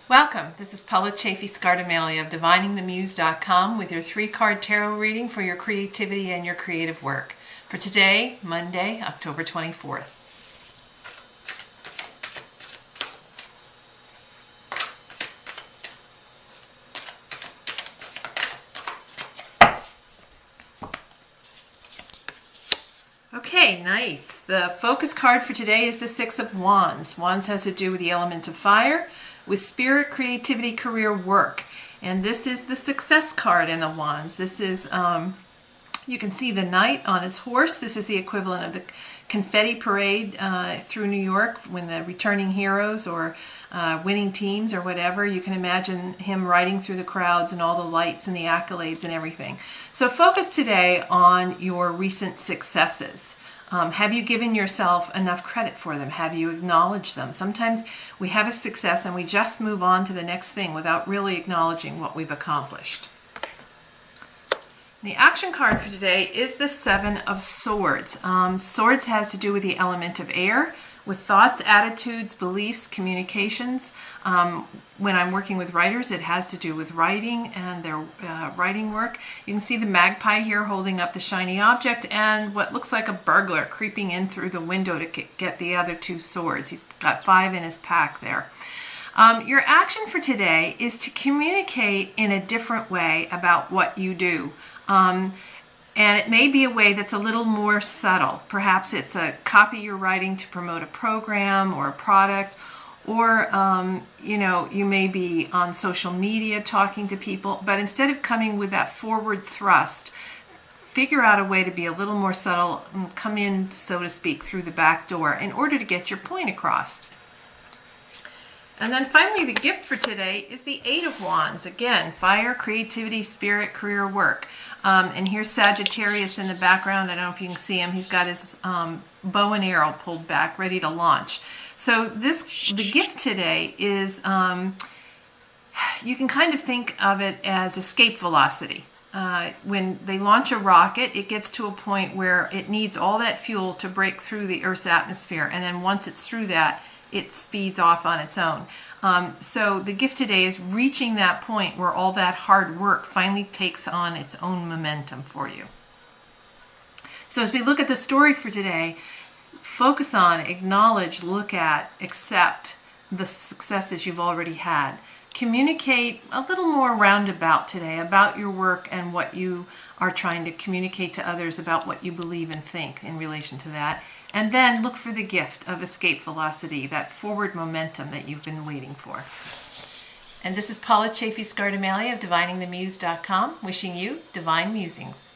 Welcome. This is Paula Chafee-Scardomalia of DiviningTheMuse.com with your 3-card tarot reading for your creativity and your creative work. For today, Monday, October 24th. Okay, nice. The focus card for today is the Six of Wands. Wands has to do with the element of fire, with spirit, creativity, career, work. And this is the success card in the Wands. This is, you can see the knight on his horse. This is the equivalent of the confetti parade through New York when the returning heroes or winning teams or whatever. You can imagine him riding through the crowds and all the lights and the accolades and everything. So focus today on your recent successes. Have you given yourself enough credit for them? Have you acknowledged them? Sometimes we have a success and we just move on to the next thing without really acknowledging what we've accomplished. The action card for today is the Seven of Swords. Swords has to do with the element of air, with thoughts, attitudes, beliefs, communications. When I'm working with writers, it has to do with writing and their writing work. You can see the magpie here holding up the shiny object and what looks like a burglar creeping in through the window to get the other two swords. He's got 5 in his pack there. Your action for today is to communicate in a different way about what you do. And it may be a way that's a little more subtle. Perhaps it's a copy you're writing to promote a program or a product, or you may be on social media talking to people, but instead of coming with that forward thrust, figure out a way to be a little more subtle and come in, so to speak, through the back door in order to get your point across. And then finally, the gift for today is the Eight of Wands. Again, fire, creativity, spirit, career, work. And here's Sagittarius in the background. I don't know if you can see him. He's got his bow and arrow pulled back, ready to launch. So the gift today is, you can kind of think of it as escape velocity. When they launch a rocket, it gets to a point where it needs all that fuel to break through the Earth's atmosphere. And then once it's through that, it speeds off on its own. So the gift today is reaching that point where all that hard work finally takes on its own momentum for you. So as we look at the story for today, focus on, acknowledge, look at, accept the successes you've already had. Communicate a little more roundabout today about your work and what you are trying to communicate to others about what you believe and think in relation to that. And then look for the gift of escape velocity, that forward momentum that you've been waiting for. And this is Paula Chafee-Scardomalia of DiviningTheMuse.com, wishing you divine musings.